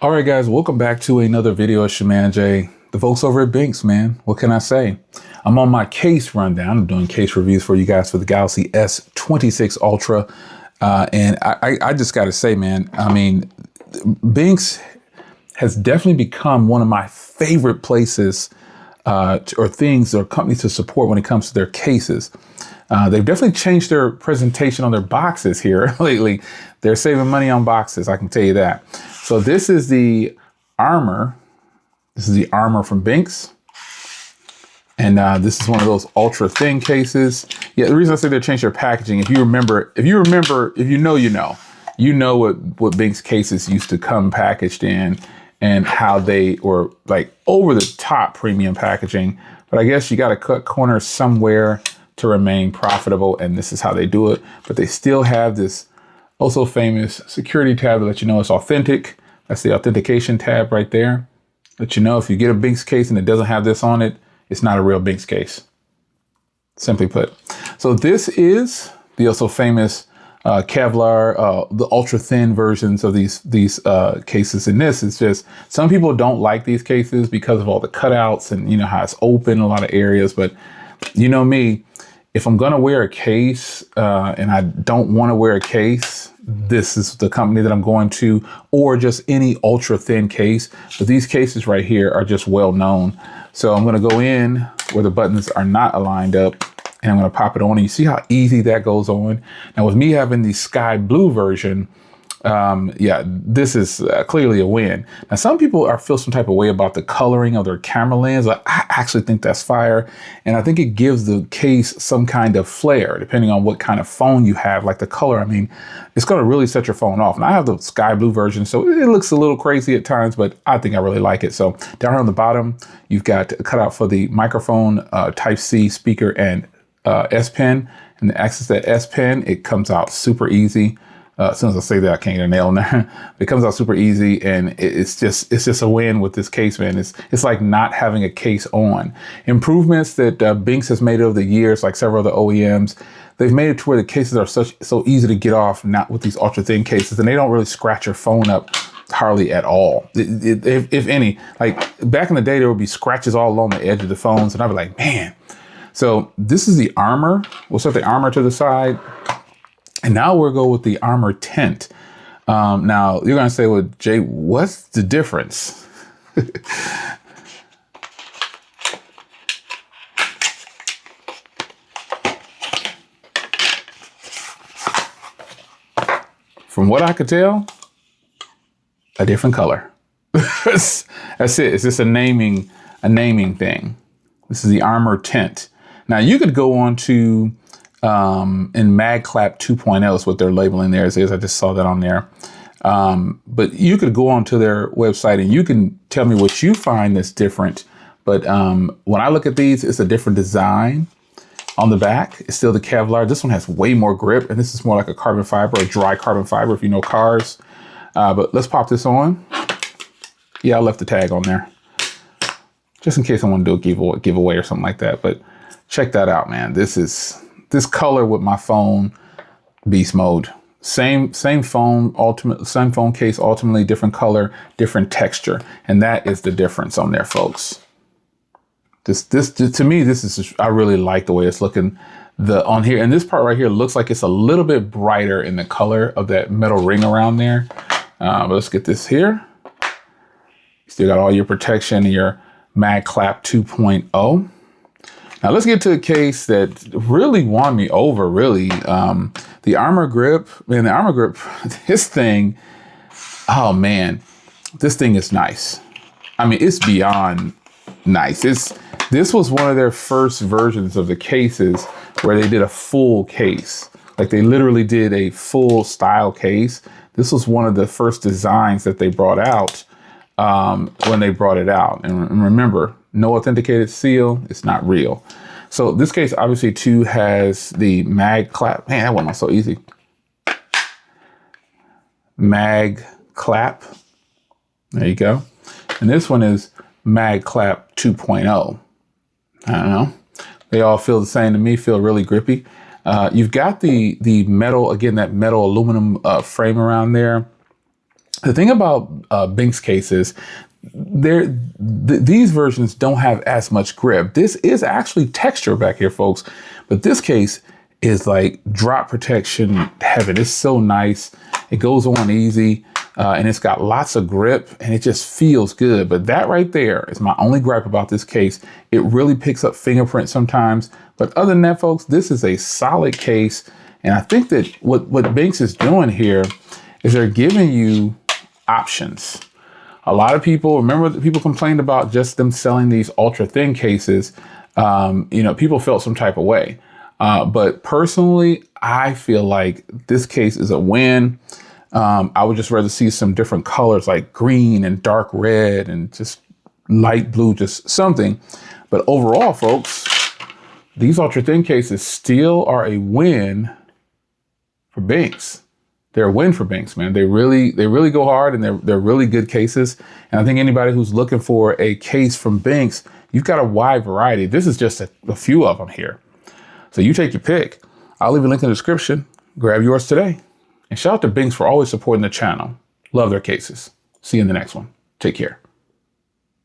All right, guys, welcome back to another video. It's your man, Jay, the folks over at Benks, man. What can I say? I'm on my case rundown. I'm doing case reviews for you guys for the Galaxy S26 Ultra. And I just got to say, man, I mean, Benks has definitely become one of my favorite places or things or companies to support when it comes to their cases. They've definitely changed their presentation on their boxes here lately. They're saving money on boxes, I can tell you that. So this is the Armor. This is the Armor from Benks. And this is one of those ultra thin cases. Yeah, the reason I say they changed their packaging, if you know, you know what Benks cases used to come packaged in and how they were like over the top premium packaging. But I guess you got to cut corners somewhere to remain profitable, and this is how they do it. But they still have this also famous security tab to let you know it's authentic. That's the authentication tab right there. Let you know if you get a Benks case and it doesn't have this on it, it's not a real Benks case. Simply put. So this is the also famous Kevlar, the ultra thin versions of these cases. And this is just, some people don't like these cases because of all the cutouts and you know how it's open in a lot of areas. But you know me, if I'm gonna wear a case and I don't want to wear a case, this is the company that I'm going to, or just any ultra thin case. But these cases right here are just well known. So I'm gonna go in where the buttons are not aligned up and I'm gonna pop it on. And you see how easy that goes on. Now with me having the sky blue version, yeah, this is clearly a win. Now, some people feel some type of way about the coloring of their camera lens. I actually think that's fire. And I think it gives the case some kind of flair, depending on what kind of phone you have, like the color. I mean, it's going to really set your phone off. And I have the sky blue version, so it looks a little crazy at times, but I think I really like it. So down here on the bottom, you've got a cutout for the microphone, Type-C speaker, and S Pen. And to access that S Pen, it comes out super easy. As soon as I say that, I can't get a nail in there. It comes out super easy, and it's just a win with this case, man. It's like not having a case on. Improvements that Benks has made over the years, like several other OEMs, they've made it to where the cases are so easy to get off, not with these ultra thin cases, and they don't really scratch your phone up hardly at all, if any. Like back in the day, there would be scratches all along the edge of the phones, and I'd be like, man. So this is the Armor. We'll set the Armor to the side. And now we'll go with the Armor Tint. Now, you're going to say, well, Jay, what's the difference? From what I could tell, a different color. That's it. It's just a naming thing. This is the Armor Tint. Now, you could go on to in MagClap 2.0 is what they're labeling there. As I just saw that on there. But you could go onto their website and you can tell me what you find that's different. But when I look at these, it's a different design on the back. It's still the Kevlar. This one has way more grip, and this is more like a carbon fiber, a dry carbon fiber, if you know cars. But let's pop this on. Yeah, I left the tag on there, just in case I want to do a giveaway or something like that. But check that out, man. This color with my phone, beast mode. Same phone case, ultimately different color, different texture. And that is the difference on there, folks. This to me, I really like the way it's looking on here. And this part right here looks like it's a little bit brighter in the color of that metal ring around there. But let's get this here. Still got all your protection and your MagClap 2.0. Now let's get to a case that really won me over, really. The Armor Grip, man, the Armor Grip, this thing, oh man, this thing is nice. I mean, it's beyond nice. This was one of their first versions of the cases where they did a full case. Like they literally did a full style case. This was one of the first designs that they brought out when they brought it out. And remember, no authenticated seal, it's not real. So this case obviously too has the MagClap. Man, that wasn't so easy. MagClap. There you go. And this one is MagClap 2.0. I don't know. They all feel the same to me, feel really grippy. You've got the metal, again, that metal aluminum frame around there. The thing about Benks cases, these versions don't have as much grip. This is actually texture back here, folks, but this case is like drop protection heaven. It's so nice. It goes on easy, and it's got lots of grip, and it just feels good. But that right there is my only gripe about this case. It really picks up fingerprints sometimes. But other than that, folks, this is a solid case. And I think that what Benks is doing here is they're giving you options. A lot of people, remember that people complained about just them selling these ultra thin cases. People felt some type of way. But personally, I feel like this case is a win. I would just rather see some different colors like green and dark red and just light blue, just something. But overall, folks, these ultra thin cases still are a win for Benks. They're a win for Benks, man. They really go hard, and they're really good cases. And I think anybody who's looking for a case from Benks, you've got a wide variety. This is just a few of them here. So you take your pick. I'll leave a link in the description. Grab yours today. And shout out to Benks for always supporting the channel. Love their cases. See you in the next one. Take care.